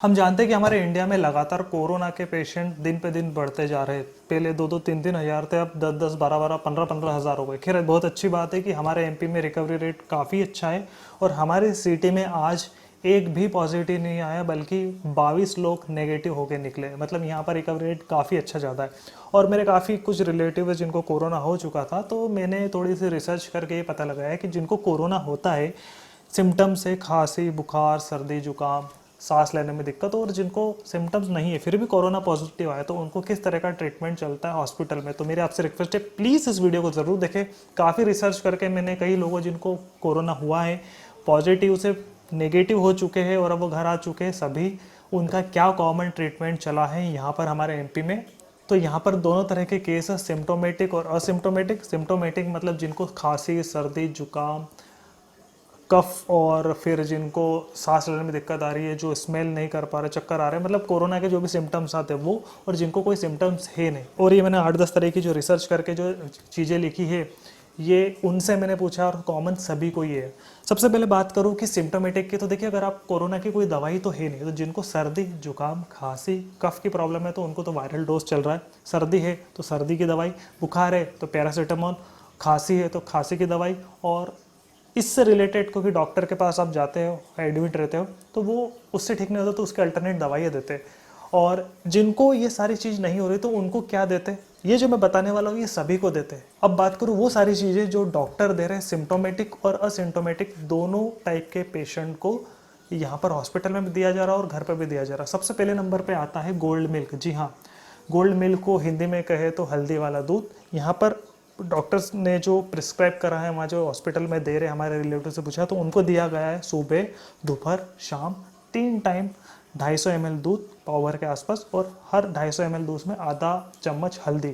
हम जानते हैं कि हमारे इंडिया में लगातार कोरोना के पेशेंट दिन पे दिन बढ़ते जा रहे हैं। पहले दो दो तीन तीन हजार थे, अब 10 10 12 12 15 15 हज़ार हो गए। खैर, बहुत अच्छी बात है कि हमारे एमपी में रिकवरी रेट काफ़ी अच्छा है और हमारी सिटी में आज एक भी पॉजिटिव नहीं आया, बल्कि 22 लोग नेगेटिव होके निकले। मतलब यहाँ पर रिकवरी रेट काफ़ी अच्छा ज़्यादा है। और मेरे काफ़ी कुछ रिलेटिव है जिनको कोरोना हो चुका था, तो मैंने थोड़ी सी रिसर्च करके ये पता लगाया कि जिनको कोरोना होता है, सिम्टम्स है खांसी, बुखार, सर्दी, जुकाम, सांस लेने में दिक्कत, और जिनको सिम्टम्स नहीं है फिर भी कोरोना पॉजिटिव आया, तो उनको किस तरह का ट्रीटमेंट चलता है हॉस्पिटल में। तो मेरे आपसे रिक्वेस्ट है, प्लीज़ इस वीडियो को ज़रूर देखें। काफ़ी रिसर्च करके मैंने कई लोगों जिनको कोरोना हुआ है, पॉजिटिव से नेगेटिव हो चुके हैं और अब वो घर आ चुके हैं, सभी उनका क्या कॉमन ट्रीटमेंट चला है यहाँ पर हमारे एमपी में। तो यहाँ पर दोनों तरह के केस है, सिम्टोमेटिक और असिम्टोमेटिक। सिम्टोमेटिक मतलब जिनको खांसी, सर्दी, जुकाम, कफ, और फिर जिनको सांस लेने में दिक्कत आ रही है, जो स्मेल नहीं कर पा रहे, चक्कर आ रहे हैं, मतलब कोरोना के जो भी सिम्टम्स आते हैं वो, और जिनको कोई सिम्टम्स है नहीं। और ये मैंने 8 10 तरह की जो रिसर्च करके जो चीज़ें लिखी है, ये उनसे मैंने पूछा और कॉमन सभी को ही है। सबसे पहले बात करूँ कि सिम्टोमेटिक की, तो देखिए, अगर आप कोरोना की कोई दवाई तो है नहीं, तो जिनको सर्दी, जुकाम, खांसी, कफ की प्रॉब्लम है तो उनको तो वायरल डोज चल रहा है। सर्दी है तो सर्दी की दवाई, बुखार है तो पैरासीटामोल, खांसी है तो खांसी की दवाई, और इससे रिलेटेड क्योंकि डॉक्टर के पास आप जाते हो, एडमिट रहते हो, तो वो उससे ठीक नहीं होता तो उसके अल्टरनेट दवाइयाँ देते हैं। और जिनको ये सारी चीज़ नहीं हो रही तो उनको क्या देते हैं, ये जो मैं बताने वाला हूँ ये सभी को देते हैं। अब बात करूँ वो सारी चीज़ें जो डॉक्टर दे रहे हैं, सिम्टोमेटिक और असिम्टोमेटिक दोनों टाइप के पेशेंट को यहाँ पर हॉस्पिटल में भी दिया जा रहा है और घर पर भी दिया जा रहा है। सबसे पहले नंबर पे आता है गोल्ड मिल्क। जी हाँ, गोल्ड मिल्क को हिंदी में कहे तो हल्दी वाला दूध। यहाँ पर डॉक्टर्स ने जो प्रिस्क्राइब करा है, वहाँ जो हॉस्पिटल में दे रहे, हमारे रिलेटिव से पूछा तो उनको दिया गया है सुबह, दोपहर, शाम, 3 टाइम 250 ml दूध पावर के आसपास, और हर 250 ml दूध में आधा चम्मच हल्दी,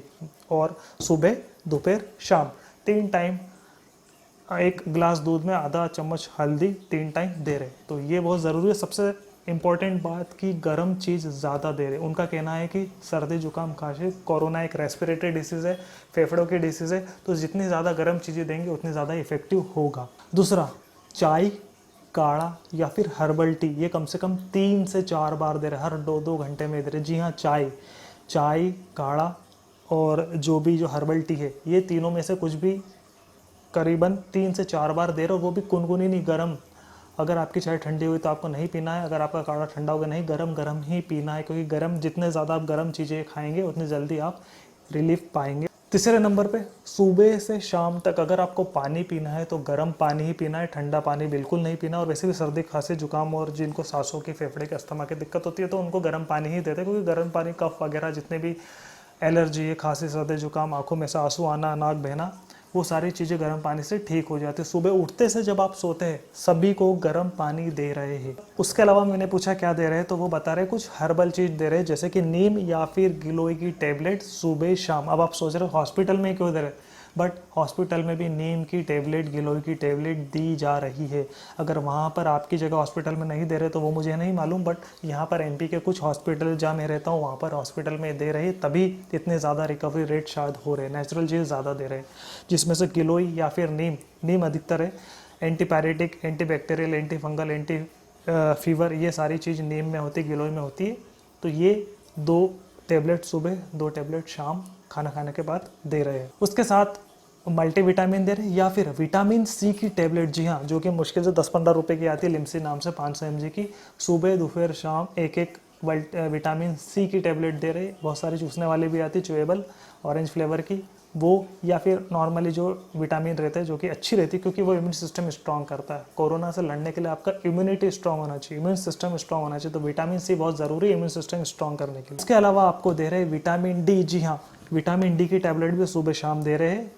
और सुबह, दोपहर, शाम 3 टाइम एक गिलास दूध में आधा चम्मच हल्दी 3 टाइम दे रहे। तो ये बहुत ज़रूरी है। सबसे इम्पॉर्टेंट बात कि गर्म चीज़ ज़्यादा दे रहे। उनका कहना है कि सर्दी, जुकाम, खांसी, कोरोना एक रेस्पिरेटरी डिसीज़ है, फेफड़ों की डिसीज़ है, तो जितनी ज़्यादा गर्म चीज़ें देंगे उतनी ज़्यादा इफेक्टिव होगा। दूसरा, चाय, काढ़ा या फिर हर्बल टी, ये कम से कम 3 से 4 बार दे रहे, हर 2 2 घंटे में दे रहे। जी हाँ, चाय, काढ़ा और जो भी जो हर्बल टी है, ये तीनों में से कुछ भी करीबन 3 से 4 बार दे रहे हो, वो भी कुनकुनी नहीं, गर्म। अगर आपकी चाय ठंडी हुई तो आपको नहीं पीना है, अगर आपका काढ़ा ठंडा होगा नहीं, गरम गरम ही पीना है, क्योंकि गरम जितने ज़्यादा आप गरम चीज़ें खाएंगे उतनी जल्दी आप रिलीफ पाएंगे। तीसरे नंबर पे, सुबह से शाम तक अगर आपको पानी पीना है तो गर्म पानी ही पीना है, ठंडा पानी बिल्कुल नहीं पीना। और वैसे भी सर्दी, खांसी, जुकाम और जिनको सांसों की, फेफड़े के, अस्थमा की दिक्कत होती है तो उनको गर्म पानी ही देते हैं, क्योंकि गर्म पानी कफ वगैरह जितने भी एलर्जी है, खांसी, सर्दी, जुकाम, आंखों में से आंसू आना, नाक बहना, वो सारी चीज़ें गर्म पानी से ठीक हो जाती है। सुबह उठते से जब आप सोते हैं सभी को गर्म पानी दे रहे हैं। उसके अलावा मैंने पूछा क्या दे रहे हैं, तो वो बता रहे कुछ हर्बल चीज़ दे रहे हैं, जैसे कि नीम या फिर गिलोय की टेबलेट सुबह शाम। अब आप सोच रहे हो हॉस्पिटल में क्यों दे रहे हैं, बट हॉस्पिटल में भी नीम की टेबलेट, गिलोय की टेबलेट दी जा रही है। अगर वहाँ पर आपकी जगह हॉस्पिटल में नहीं दे रहे तो वो मुझे नहीं मालूम, बट यहाँ पर एमपी के कुछ हॉस्पिटल जहाँ मैं रहता हूँ वहाँ पर हॉस्पिटल में दे रहे, तभी इतने ज़्यादा रिकवरी रेट शायद हो रहे हैं। नेचुरल चीज़ ज़्यादा दे रहे हैं, जिसमें से गिलोय या फिर नीम अधिकतर है। Antipyretic, antibacterial, anti fungal, anti fever, ये सारी चीज़ नीम में होती है, गिलोय में होती है। तो ये 2 टेबलेट सुबह, 2 टेबलेट शाम खाना खाने के बाद दे रहे हैं। उसके साथ मल्टीविटामिन दे रहे हैं या फिर विटामिन सी की टेबलेट। जी हाँ, जो कि मुश्किल से 10 15 रुपए की आती है, लिमसी नाम से, 500 mg की। सुबह, दोपहर, शाम एक एक विटामिन सी की टेबलेट दे रहे। बहुत सारी चूसने वाली भी आती है, चुएबल, ऑरेंज फ्लेवर की, वो, या फिर नॉर्मली जो विटामिन रहते हैं जो कि अच्छी रहती है, क्योंकि वो इम्यून सिस्टम स्ट्रॉन्ग करता है। कोरोना से लड़ने के लिए आपका इम्यूनिटी स्ट्रॉन्ग होना चाहिए, इम्यून सिस्टम स्ट्रॉन्ग होना चाहिए, तो विटामिन सी बहुत ज़रूरी है इम्यून सिस्टम स्ट्रॉन्ग करने के लिए। इसके अलावा आपको दे रहे हैं विटामिन डी। जी हाँ, विटामिन डी की टेबलेट भी सुबह शाम दे रहे हैं।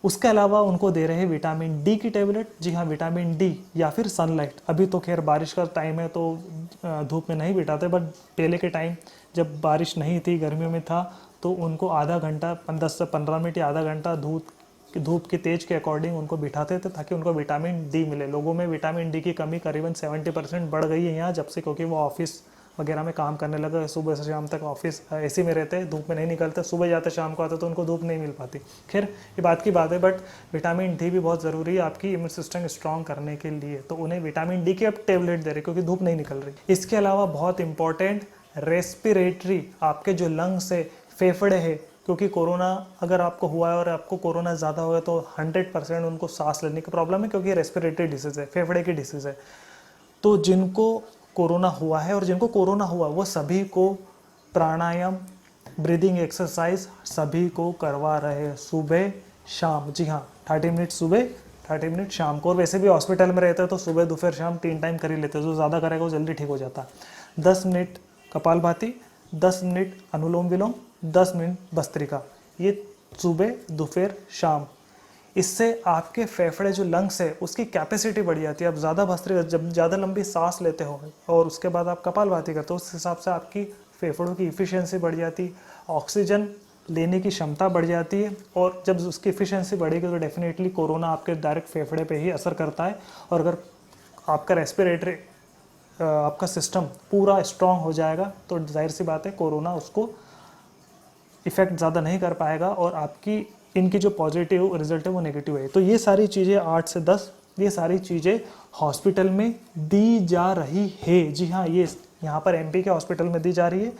उसके अलावा उनको दे रहे हैं विटामिन डी की टेबलेट। जी हाँ, विटामिन डी या फिर सनलाइट। अभी तो खैर बारिश का टाइम है तो धूप में नहीं बिठाते, बट पहले के टाइम जब बारिश नहीं थी, गर्मियों में था, तो उनको आधा घंटा, 10 से 15 मिनट या आधा घंटा धूप की तेज के अकॉर्डिंग उनको बिठाते थे, ताकि उनको विटामिन डी मिले। लोगों में विटामिन डी की कमी करीबन 70% बढ़ गई है यहाँ जब से, क्योंकि वो ऑफिस वगैरह में काम करने लगे, सुबह से शाम तक ऑफिस एसी में रहते हैं, धूप में नहीं निकलते, सुबह जाते शाम को आते तो उनको धूप नहीं मिल पाती। खैर ये बात की बात है, बट विटामिन डी भी बहुत ज़रूरी है आपकी इम्यून सिस्टम स्ट्रॉन्ग करने के लिए, तो उन्हें विटामिन डी की अब टेबलेट दे रहे क्योंकि धूप नहीं निकल रही। इसके अलावा बहुत इंपॉर्टेंट रेस्पिरेटरी, आपके जो लंग्स है, फेफड़े है, क्योंकि कोरोना अगर आपको हुआ है और आपको कोरोना ज़्यादा हुआ है तो 100% उनको सांस लेने की प्रॉब्लम है, क्योंकि रेस्पिरेटरी डिसीज़ है, फेफड़े की डिसीज़ है। तो जिनको कोरोना हुआ है और जिनको कोरोना हुआ वो सभी को प्राणायाम, ब्रीदिंग एक्सरसाइज सभी को करवा रहे हैं सुबह शाम। जी हाँ, 30 मिनट सुबह, 30 मिनट शाम को। और वैसे भी हॉस्पिटल में रहते हैं तो सुबह दोपहर शाम 3 टाइम कर ही लेते हैं, जो ज़्यादा करेगा वो जल्दी ठीक हो जाता है। 10 मिनट कपालभाति, 10 मिनट अनुलोम विलोम, 10 मिनट भस्त्रिका, ये सुबह दोपहर शाम। इससे आपके फेफड़े जो लंग्स है उसकी कैपेसिटी बढ़ जाती है। आप ज़्यादा भस्त्रिका, जब ज़्यादा लंबी सांस लेते हो और उसके बाद आप कपालभाति करते हो, उस हिसाब से आपकी फेफड़ों की इफ़िशियंसी बढ़ जाती, ऑक्सीजन लेने की क्षमता बढ़ जाती है। और जब उसकी इफ़िशियंसी बढ़ेगी तो डेफिनेटली कोरोना आपके डायरेक्ट फेफड़े पे ही असर करता है। और अगर आपका रेस्पिरेटरी, आपका सिस्टम पूरा स्ट्रांग हो जाएगा तो जाहिर सी बात है कोरोना उसको इफ़ेक्ट ज़्यादा नहीं कर पाएगा और आपकी इनकी जो पॉजिटिव रिजल्ट है वो नेगेटिव है। तो ये सारी चीज़ें 8 से 10, ये सारी चीज़ें हॉस्पिटल में दी जा रही है। जी हाँ, ये यहाँ पर एमपी के हॉस्पिटल में दी जा रही है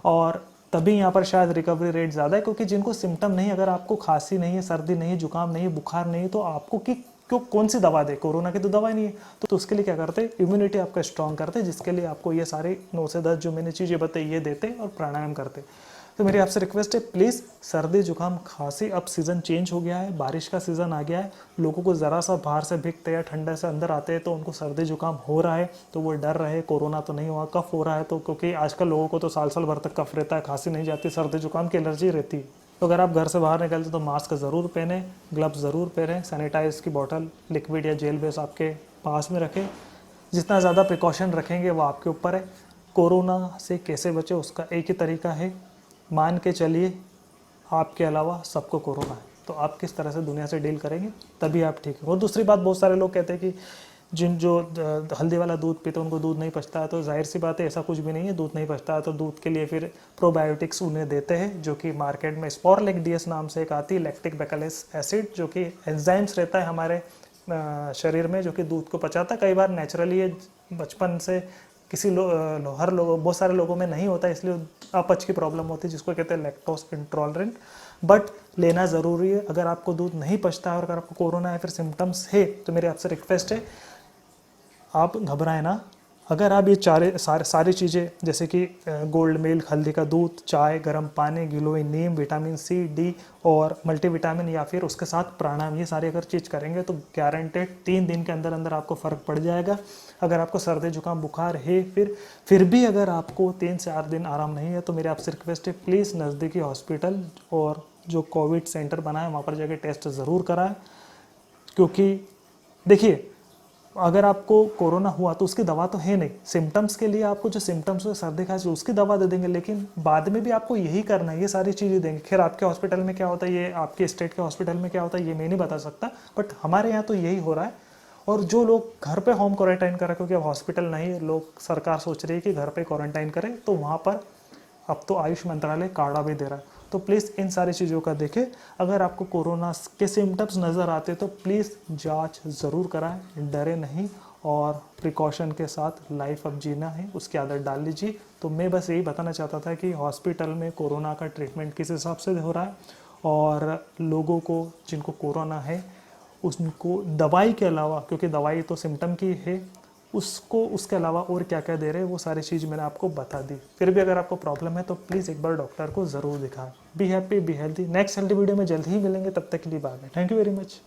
और तभी यहाँ पर शायद रिकवरी रेट ज़्यादा है, क्योंकि जिनको सिम्टम नहीं, अगर आपको खांसी नहीं है, सर्दी नहीं है, जुकाम नहीं है, बुखार नहीं है, तो आपको क्यों कौन सी दवा दे? कोरोना की तो दवा नहीं है। तो उसके लिए क्या करते हैं, इम्यूनिटी आपका स्ट्रॉन्ग करते हैं, जिसके लिए आपको ये सारे 9 से 10 जो मैंने चीज़ें बताई ये देते और प्राणायाम करते। तो मेरी आपसे रिक्वेस्ट है, प्लीज़ सर्दी जुकाम खांसी, अब सीज़न चेंज हो गया है, बारिश का सीज़न आ गया है, लोगों को ज़रा सा बाहर से भीगते या ठंडे से अंदर आते हैं तो उनको सर्दी जुकाम हो रहा है, तो वो डर रहे कोरोना तो नहीं हुआ, कफ हो रहा है, तो क्योंकि आजकल लोगों को तो साल साल भर तक कफ रहता है, खांसी नहीं जाती, सर्दी जुकाम की एलर्जी रहती है। तो अगर आप घर से बाहर निकलते तो मास्क ज़रूर पहने, ग्लव्स ज़रूर पहने, सैनिटाइज की बॉटल, लिक्विड या जेल बेस आपके पास में रखें। जितना ज़्यादा प्रिकॉशन रखेंगे वो आपके ऊपर है। कोरोना से कैसे बचे उसका एक ही तरीका है, मान के चलिए आपके अलावा सबको कोरोना है, तो आप किस तरह से दुनिया से डील करेंगे तभी आप ठीक है। और दूसरी बात, बहुत सारे लोग कहते हैं कि जो हल्दी वाला दूध पीते हैं उनको दूध नहीं पचता है, तो जाहिर सी बात है ऐसा कुछ भी नहीं है। दूध नहीं पचता है तो दूध के लिए फिर प्रोबायोटिक्स उन्हें देते हैं, जो कि मार्केट में स्पोरलेक डीएस नाम से एक आती है, लैक्टिक बैकलेस एसिड, जो कि एंजाइम्स रहता है हमारे शरीर में, जो कि दूध को पचाता है। कई बार नेचुरली ये बचपन से हर लोगों, बहुत सारे लोगों में नहीं होता, इसलिए अपच की प्रॉब्लम होती है, जिसको कहते हैं लैक्टोज इंटॉलरेंट। बट लेना ज़रूरी है। अगर आपको दूध नहीं पचता है और अगर आपको कोरोना है, फिर सिम्टम्स है, तो मेरी आपसे रिक्वेस्ट है, आप घबराएं ना। अगर आप ये सारी चीज़ें जैसे कि गोल्ड मिल्क, हल्दी का दूध, चाय, गर्म पानी, गिलोय नीम, विटामिन सी, डी और मल्टीविटामिन या फिर उसके साथ प्राणायाम, ये सारी अगर चीज़ करेंगे तो गारंटेड 3 दिन के अंदर अंदर आपको फ़र्क पड़ जाएगा। अगर आपको सर्दी जुकाम बुखार है, फिर भी अगर आपको 3 से 8 दिन आराम नहीं है, तो मेरी आपसे रिक्वेस्ट है, प्लीज़ नज़दीकी हॉस्पिटल और जो कोविड सेंटर बना है वहाँ पर जाके टेस्ट ज़रूर कराएं। क्योंकि देखिए, अगर आपको कोरोना हुआ तो उसकी दवा तो है नहीं, सिम्टम्स के लिए आपको जो सिम्टम्स हो सर्दी खांसी उसकी दवा दे देंगे, लेकिन बाद में भी आपको यही करना है, ये सारी चीज़ें देंगे। खैर आपके हॉस्पिटल में क्या होता है, ये आपके स्टेट के हॉस्पिटल में क्या होता है ये मैं नहीं बता सकता, बट हमारे यहाँ तो यही हो रहा है। और जो लोग घर पे होम क्वारंटाइन कर रहे हैं, क्योंकि अब हॉस्पिटल नहीं, लोग सरकार सोच रही है कि घर पे क्वारंटाइन करें, तो वहाँ पर अब तो आयुष मंत्रालय काढ़ा भी दे रहा है। तो प्लीज़ इन सारी चीज़ों का देखें। अगर आपको कोरोना के सिम्टम्स नज़र आते तो प्लीज़ जांच ज़रूर कराएं, डरे नहीं और प्रिकॉशन के साथ लाइफ अब जीना है उसकी आदत डाल लीजिए। तो मैं बस यही बताना चाहता था कि हॉस्पिटल में कोरोना का ट्रीटमेंट किस हिसाब से हो रहा है और लोगों को जिनको कोरोना है उनको दवाई के अलावा, क्योंकि दवाई तो सिम्टम की है, उसको उसके अलावा और क्या क्या दे रहे हैं वो सारी चीज़ मैंने आपको बता दी। फिर भी अगर आपको प्रॉब्लम है तो प्लीज़ एक बार डॉक्टर को ज़रूर दिखाएं। Be happy, be healthy. Next healthy video में जल्द ही मिलेंगे, तब तक के लिए bye bye. Thank you very much.